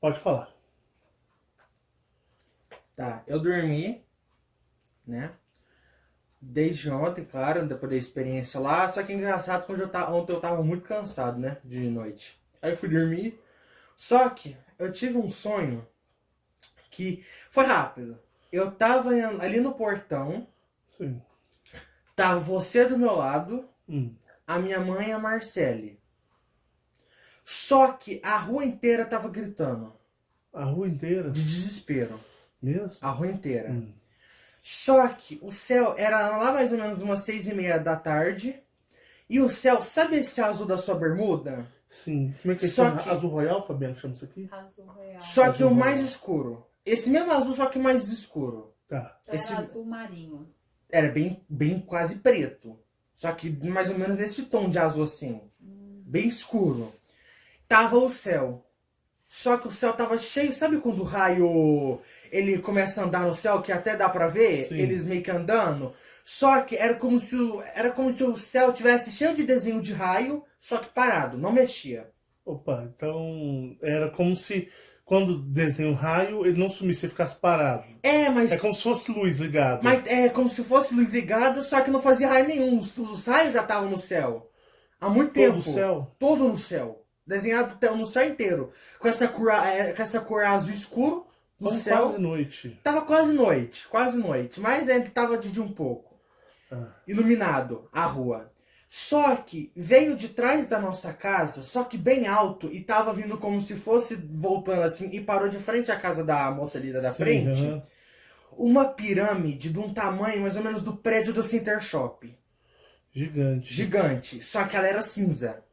Pode falar. Tá, eu dormi, né? Desde ontem, claro, depois da experiência lá. Só que é engraçado que ontem eu tava muito cansado, né? De noite. Aí eu fui dormir. Só que eu tive um sonho que foi rápido. Eu tava ali no portão, Sim. tava você do meu lado, Hum. a minha mãe e a Marcele. Só que a rua inteira tava gritando. A rua inteira? De desespero. Mesmo? A rua inteira. Hum. Só que o céu era lá mais ou menos umas 6:30 da tarde. E o céu, sabe esse azul da sua bermuda? Sim. Como é que Só chama? que- Azul Royal, Fabiano, chama isso aqui? Azul Royal. Só que Azul o mais royal. escuro. Esse mesmo azul, só que mais escuro. Tá. Então esse- era azul marinho. Era bem quase preto. Só que mais ou menos nesse tom de azul assim. Bem escuro. Tava o céu. Só que o céu tava cheio. Sabe quando o raio ele começa a andar no céu, que até dá pra ver? Sim. Eles meio que andando. Só que era como se o céu tivesse cheio de desenho de raio, só que parado, não mexia. Opa, então era como se quando desenha o raio, ele não sumisse e ficasse parado. É, mas É como se fosse luz ligada. Mas é como se fosse luz ligada, só que não fazia raio nenhum. Os raios já estavam no céu. Há muito Todo tempo. o céu? Todo no céu. Desenhado no céu inteiro. Com essa cor azul escuro no Então, céu. quase noite. Tava quase noite. Quase noite. Mas ele tava de um pouco. Ah. Iluminado a rua. Só que veio de trás da nossa casa, só que bem alto, e tava vindo como se fosse voltando assim, e parou de frente à casa da moça ali da Sim, frente. aham. Uma pirâmide de um tamanho mais ou menos do prédio do Center Shop. Gigante. Gigante. Só que ela era cinza.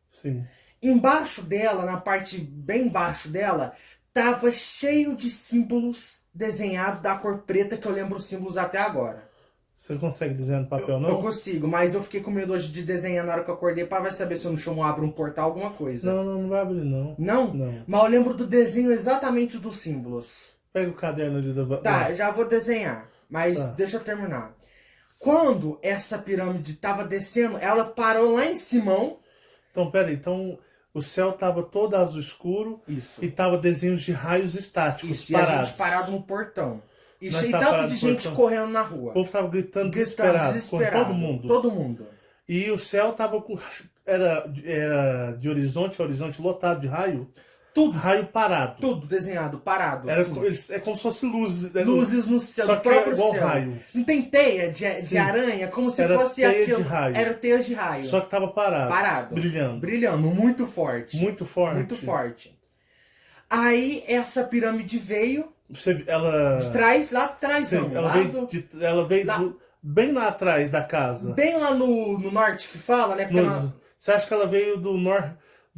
Sim. Embaixo dela, na parte bem embaixo dela, tava cheio de símbolos desenhados da cor preta, que eu lembro os símbolos até agora. Você não consegue desenhar no papel, Eu não? consigo, mas eu fiquei com medo hoje de desenhar na hora que eu acordei pra vai saber se eu no chão abro um portal, alguma coisa. Não vai abrir, não. Não? Não. Mas eu lembro do desenho exatamente dos símbolos. Pega o caderno ali da... Tá, já vou desenhar, mas Tá. deixa eu terminar. Quando essa pirâmide tava descendo, ela parou lá em Simão. Então, peraí. Então, o céu tava todo azul escuro Isso. e tava desenhos de raios estáticos Isso, e a parados. gente parado no portão. E Nós cheio tá tanto parado de no gente portão. correndo na rua. O povo tava gritando Gritando, desesperado, com todo mundo. Todo mundo. E o céu tava com... Era de horizonte a horizonte lotado de raio. Tudo. Raio parado. Tudo desenhado, parado. Era, assim. é como se fosse luzes. Né? Luzes no céu, Só do que era próprio igual céu. raio. Não tem teia de Sim. aranha, como se Era fosse teia aquilo. de raio. Era teia de raio. Só que tava parado. Parado. Brilhando. Brilhando, muito forte. Muito forte. Muito forte. Aí essa pirâmide veio Ela... de trás, lá atrás, Sim, não, ela lá veio, do- ela veio lá- bem lá atrás da casa. bem lá no norte que fala, né? Porque Você acha que ela veio do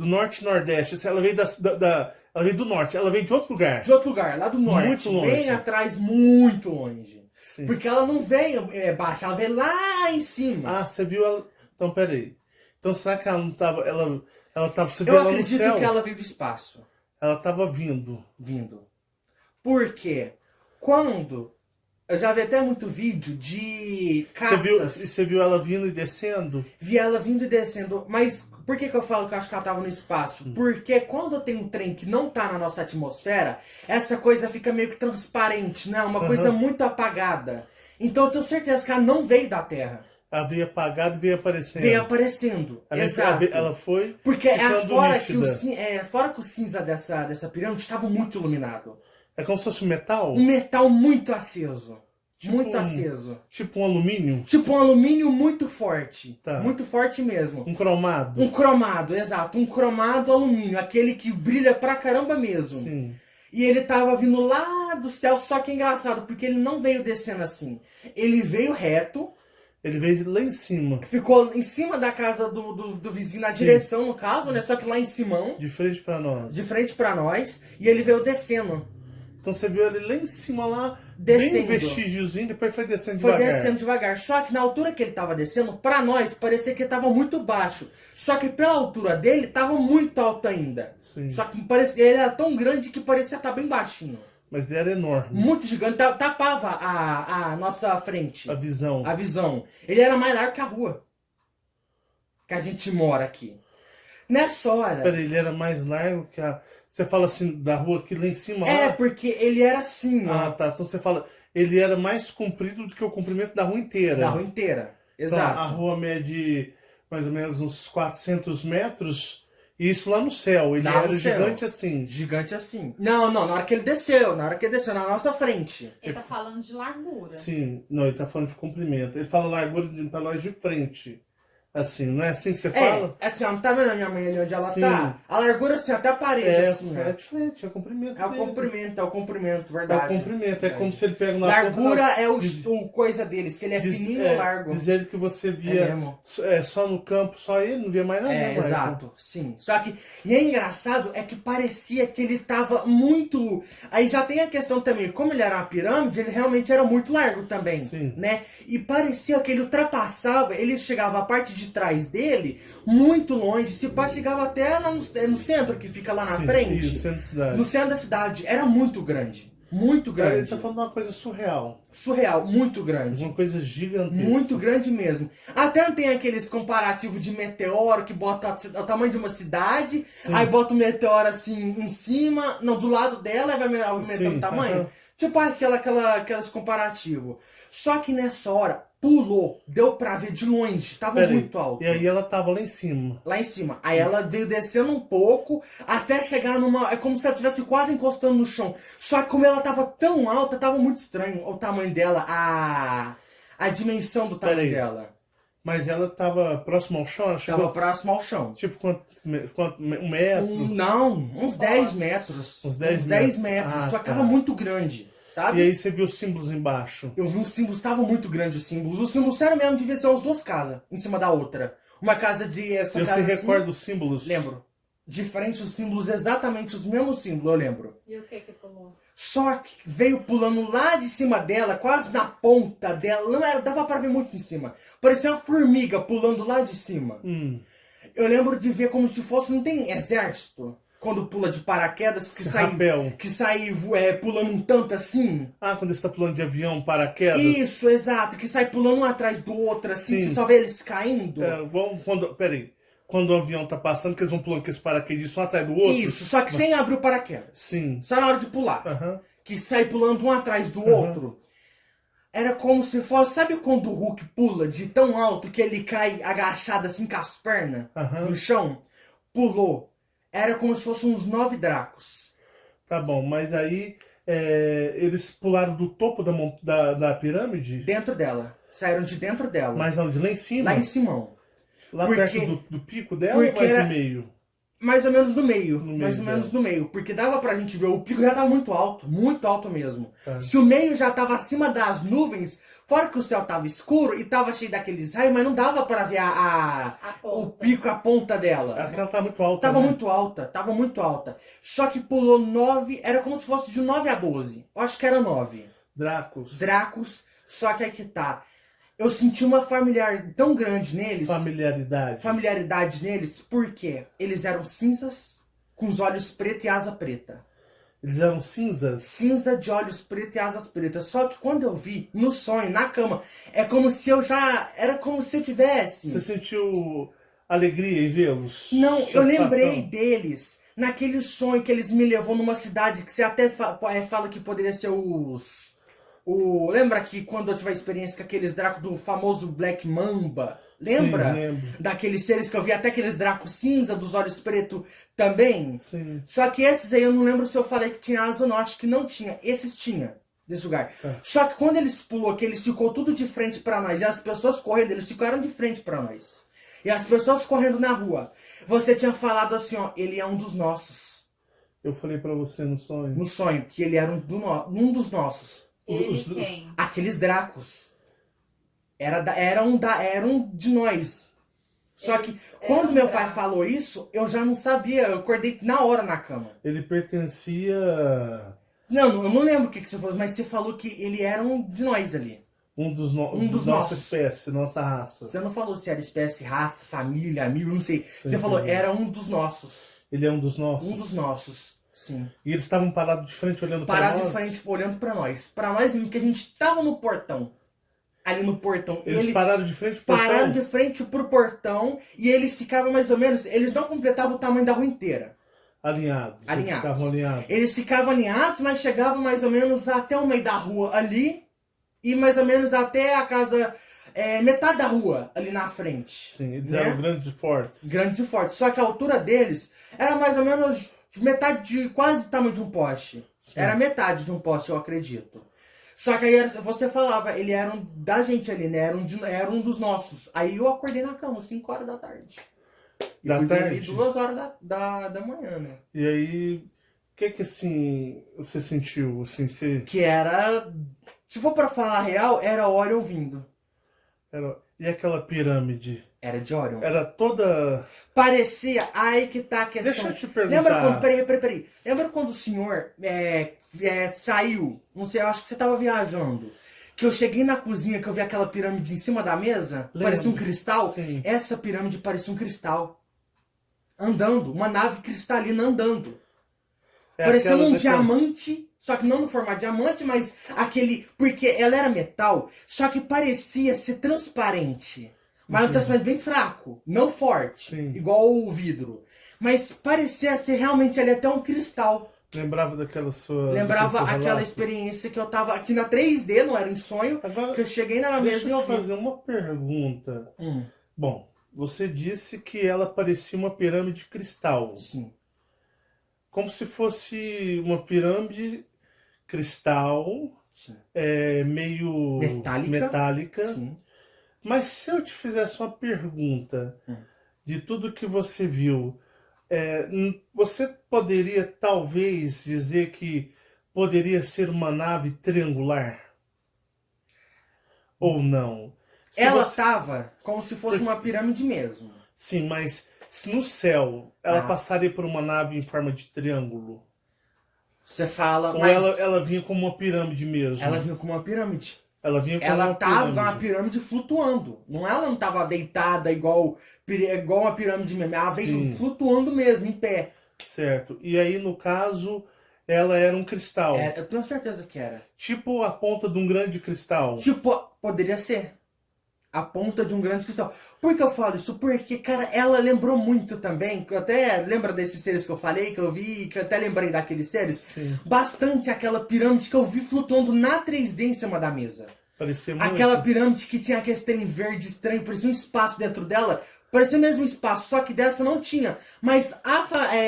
norte e nordeste? Ela veio ela veio do norte, ela veio de outro lugar. de outro lugar, lá do norte. Muito longe. Bem atrás, muito longe. Sim. Porque ela não veio baixa, ela veio lá em cima. Ah, você viu ela. Então, peraí. Então, será que ela não tava. Ela tava. Você viu Eu ela no acredito céu? que ela veio do espaço. Ela tava vindo. Vindo. Porque quando... Eu já vi até muito vídeo de caças. Você viu ela vindo e descendo? Vi ela vindo e descendo. Mas por que eu falo que eu acho que ela tava no espaço? Porque quando tem um trem que não tá na nossa atmosfera, essa coisa fica meio que transparente, né? Uma coisa muito apagada. Então eu tenho certeza que ela não veio da Terra. Ela veio apagada e veio aparecendo. Veio aparecendo. Exato. Ela foi. Porque ficando fora que, nítida. fora que o cinza dessa pirâmide estava muito iluminado. É como se fosse um metal? Um metal muito aceso. Tipo muito um- aceso. Tipo um alumínio? Tipo um alumínio muito forte. Tá. Muito forte mesmo. Um cromado? Um cromado, exato. Um cromado alumínio. Aquele que brilha pra caramba mesmo. Sim. E ele tava vindo lá do céu, só que é engraçado, porque ele não veio descendo assim. Ele veio reto, Ele veio lá em cima. ficou em cima da casa do vizinho, na Sim. direção no caso, né? Só que lá em cima, De frente pra nós. de frente pra nós. E ele veio descendo. Então você viu ele lá em cima, lá, Descendo. bem vestígiozinho, depois foi descendo Foi devagar. descendo devagar. Só que na altura que ele tava descendo, pra nós, parecia que ele tava muito baixo. Só que pela altura dele, tava muito alto ainda. Sim. Só que parecia, ele era tão grande que parecia estar bem baixinho. Mas ele era enorme. Muito gigante. Tapava a nossa frente. A visão. A visão. Ele era mais largo que a rua. Que a gente mora aqui. Nessa hora. Peraí, ele era mais largo que a. Você fala assim, da rua aqui lá em cima É, lá? porque ele era assim, Ah, ó. tá. Então você fala, ele era mais comprido do que o comprimento da rua inteira. Da rua inteira. Então, Exato. a rua mede mais ou menos uns 400 metros, e isso lá no céu. Ele Lá no era céu. gigante assim. Gigante assim. Não, na hora que ele desceu, na nossa frente. Ele tá falando de largura. Sim, não, ele tá falando de comprimento. Ele fala largura pra nós de frente. Assim, não é assim que você fala? É, assim, ó, não tá vendo a minha mãe ali onde ela Sim. tá? A largura, assim, até a parede, É, assim, ó. é de frente, é o comprimento É o dele. comprimento, É verdade. o comprimento, é como se ele pega na Largura ponta da- é o diz- coisa dele, se ele é fininho ou largo. Dizer que você É via mesmo. só no campo, só ele, não via mais nada. É, né, Michael? exato, sim. Só que, e é engraçado, é que parecia que ele tava muito... Aí já tem a questão também, como ele era uma pirâmide, ele realmente era muito largo também, Sim. né? E parecia que ele ultrapassava, ele chegava a parte de trás dele, muito longe, se pá, chegava até lá no centro, que fica lá na Sim, frente. isso, centro da cidade. No centro da cidade, era muito grande. Muito Cara, ele grande. tá falando de uma coisa surreal. Surreal, muito grande. Uma coisa gigantesca. Muito grande mesmo. Até tem aqueles comparativos de meteoro que bota o tamanho de uma cidade, Sim. aí bota o meteoro assim em cima, não, do lado dela, e vai aumentando Sim, o tamanho. aham. Tipo aqueles comparativos. Só que nessa hora, pulou, deu pra ver de longe, tava Peraí, muito alto. E aí ela tava lá em cima. Lá em cima. Aí ela veio descendo um pouco até chegar numa. É como se ela estivesse quase encostando no chão. Só que como ela tava tão alta, tava muito estranho o tamanho dela, a dimensão do tamanho Peraí. dela. Mas ela tava próxima ao chão, ela chegou. Tava próximo ao chão. Tipo, um metro? Não, uns 10 metros. Uns 10 metros. Ah, Só que tá. tava muito grande, sabe? E aí você viu os símbolos embaixo. Eu vi os símbolos, tava muito grande os símbolos. Os símbolos, sério mesmo, devia ser umas duas casas, em cima da outra. Uma casa de. Essa E casa você assim, recorda os símbolos? Lembro. Diferente os símbolos, exatamente os mesmos símbolos, eu lembro. E o que pulou? Só que veio pulando lá de cima dela, quase na ponta dela. Não era, dava pra ver muito em cima. Parecia uma formiga pulando lá de cima. Eu lembro de ver como se fosse, não tem exército? Quando pula de paraquedas, que Esse sai, rapel. que sai pulando um tanto assim. Ah, quando você tá pulando de avião, paraquedas? Isso, exato. Que sai pulando um atrás do outro, assim, Sim. você só vê eles caindo. É, peraí. Quando o avião tá passando, que eles vão pulando com esse paraquedistas um atrás do outro? Isso, só que sem abrir o paraquedas. Sim. Só na hora de pular. Aham. Que sai pulando um atrás do outro. Era como se fosse... Sabe quando o Hulk pula de tão alto que ele cai agachado assim com as pernas Aham. no chão? Pulou. Era como se fossem uns 9 dracos. Tá bom, mas aí eles pularam do topo da pirâmide? Dentro dela. Saíram de dentro dela. Mas onde? Lá em cima? Lá em Simão. Lá Porque- perto do pico dela porque ou mais era- no meio? Mais ou menos no meio. No meio mais ou dela. menos no meio. Porque dava pra gente ver, o pico já tava muito alto mesmo. Tá. Se o meio já tava acima das nuvens, fora que o céu tava escuro e tava cheio daqueles raios, mas não dava pra ver o ponta. pico, a ponta dela. Aquela tá muito alta. Tava né? tava muito alta. Só que pulou 9, era como se fosse de 9 a 12. Eu acho que era 9. Dracos. Dracos, só que aqui tá. Eu senti uma familiar tão grande neles. Familiaridade neles, porque eles eram cinzas, com os olhos pretos e asa preta. Eles eram cinzas? Cinza de olhos pretos e asas pretas. Só que quando eu vi, no sonho, na cama, é como se eu já... Era como se eu tivesse... Você sentiu alegria em vê-los? Não, eu Satisfação? lembrei deles naquele sonho que eles me levou numa cidade que você até fala que poderia ser lembra que quando eu tive a experiência com aqueles dracos do famoso Black Mamba? Lembra? Sim, lembro. Daqueles seres que eu vi, até aqueles dracos cinza dos olhos pretos também? Sim. Só que esses aí eu não lembro se eu falei que tinha asa ou não, acho que não tinha. Esses tinha, nesse lugar. Só que quando eles pulou, que eles ficou tudo de frente pra nós, e as pessoas correndo, eles ficaram de frente pra nós. E as pessoas correndo na rua. Você tinha falado assim, ó, ele é um dos nossos. Eu falei pra você no sonho. No sonho, que ele era um dos nossos. Ele quem? Aqueles dracos. Eram de nós. Só que Eles quando eram meu pai dracos. falou isso, eu já não sabia. Eu acordei na hora na cama. Ele pertencia Não, eu não lembro o que você falou, mas você falou que ele era um de nós ali. um dos dos nossa nossos. espécie, nossa raça. Você não falou se era espécie, raça, família, amigo, não sei. Você Sim, falou, entendi. era um dos nossos. Ele é um dos nossos. Um dos nossos, sim. E eles estavam parados de frente olhando Parado pra nós. de frente, olhando pra nós. Pra nós mesmo, que a gente tava no portão. ali no portão. Eles pararam de frente pro portão? Pararam de frente pro portão e eles ficavam mais ou menos... Eles não completavam o tamanho da rua inteira. Alinhados. Eles Alinhados. ficavam alinhados. Eles ficavam alinhados, mas chegavam mais ou menos até o meio da rua ali e mais ou menos até a casa... metade da rua ali na frente. Sim, eles né? eram grandes e fortes. Grandes e fortes. Só que a altura deles era mais ou menos metade de... quase o tamanho de um poste. Sim. Era metade de um poste, eu acredito. Só que aí você falava, ele era um da gente ali, né? Era um dos nossos. Aí eu acordei na cama, 5 horas da tarde. E Da fui dormir tarde? 2 horas da manhã, né? E aí, o que assim você sentiu? Assim, você... Que era... Se for pra falar a real, era Orion vindo. E aquela pirâmide? Era de Orion. Era toda... Parecia... Aí que tá a questão. Deixa eu te perguntar. Lembra quando... Peraí. Lembra quando o senhor saiu? Não sei, eu acho que você tava viajando. Que eu cheguei na cozinha, que eu vi aquela pirâmide em cima da mesa. Lembro. Parecia um cristal. Sim. Essa pirâmide parecia um cristal. Andando. Uma nave cristalina andando. Parecendo um diamante, só que não no formato de diamante, mas aquele... Porque ela era metal, só que parecia ser transparente. Mas um transparente bem fraco, não forte, Sim. igual o vidro. Mas parecia ser realmente ali até um cristal. Lembrava daquela sua... Lembrava daquele seu aquela relato? experiência que eu tava aqui na 3D, não era em sonho, Agora, que eu cheguei na deixa mesa e eu eu te vi. fazer uma pergunta. Hum, Bom, você disse que ela parecia uma pirâmide de cristal. sim. Como se fosse uma pirâmide cristal, Sim. meio Metálica. Sim. Mas se eu te fizesse uma pergunta de tudo que você viu, você poderia talvez dizer que poderia ser uma nave triangular? Ou não? Se Ela você- tava como se fosse uma pirâmide mesmo. Sim, mas se no céu ela Ah. passaria por uma nave em forma de triângulo? Você fala, Ou mas ela vinha como uma pirâmide mesmo? ela vinha com uma pirâmide. Ela vinha como Ela uma tava com pirâmide. uma pirâmide flutuando. Ela não tava deitada igual uma pirâmide mesmo. Ela Sim. veio flutuando mesmo, em pé. Certo. E aí, no caso, ela era um cristal. Eu tenho certeza que era. Tipo a ponta de um grande cristal. Tipo, poderia ser. A ponta de um grande cristal. Por que eu falo isso? Porque, cara, ela lembrou muito também. Que eu até lembra desses seres que eu falei, que eu vi, que eu até lembrei daqueles seres. Sim. Bastante aquela pirâmide que eu vi flutuando na 3D em cima da mesa. Parecia muito. Aquela pirâmide que tinha aquele trem verde estranho, parecia um espaço dentro dela. Parecia mesmo um espaço, só que dessa não tinha. Mas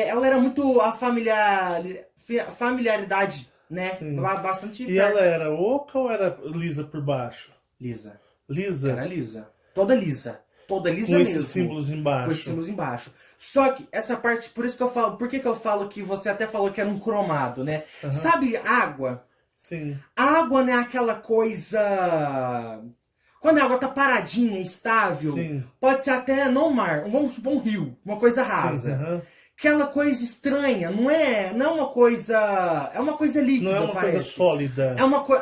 ela era muito a familiaridade, né? Sim. Bastante E perto. ela era oca ou era lisa por baixo? Lisa. Lisa? Era lisa. Toda lisa. Toda lisa Com mesmo. esses símbolos embaixo. Com esses símbolos embaixo. Só que essa parte, por isso que eu falo, por que eu falo que você até falou que era um cromado, né? Aham. Sabe água? Sim. A água não é aquela coisa... Quando a água tá paradinha, estável, Sim. pode ser até não mar, vamos supor um rio, uma coisa rasa. Sim, aham. Aquela coisa estranha, não é uma coisa... É uma coisa líquida, Não é uma parece. coisa sólida.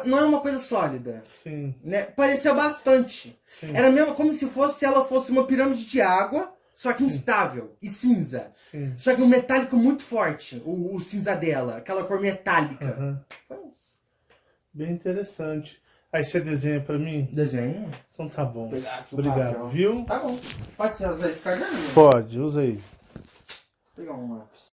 Não é uma coisa sólida. Sim. Né? Parecia bastante. Sim. Era mesmo como se ela fosse uma pirâmide de água, só que Sim. instável e cinza. Sim. Só que um metálico muito forte, o cinza dela, aquela cor metálica. Aham. Foi isso. Bem interessante. Aí você desenha pra mim? Desenho. Então tá bom. Vou pegar aqui o Obrigado, papel. viu? Tá bom. Pode ser usar esse caderno? Pode, usa aí. Vou pegar um lápis.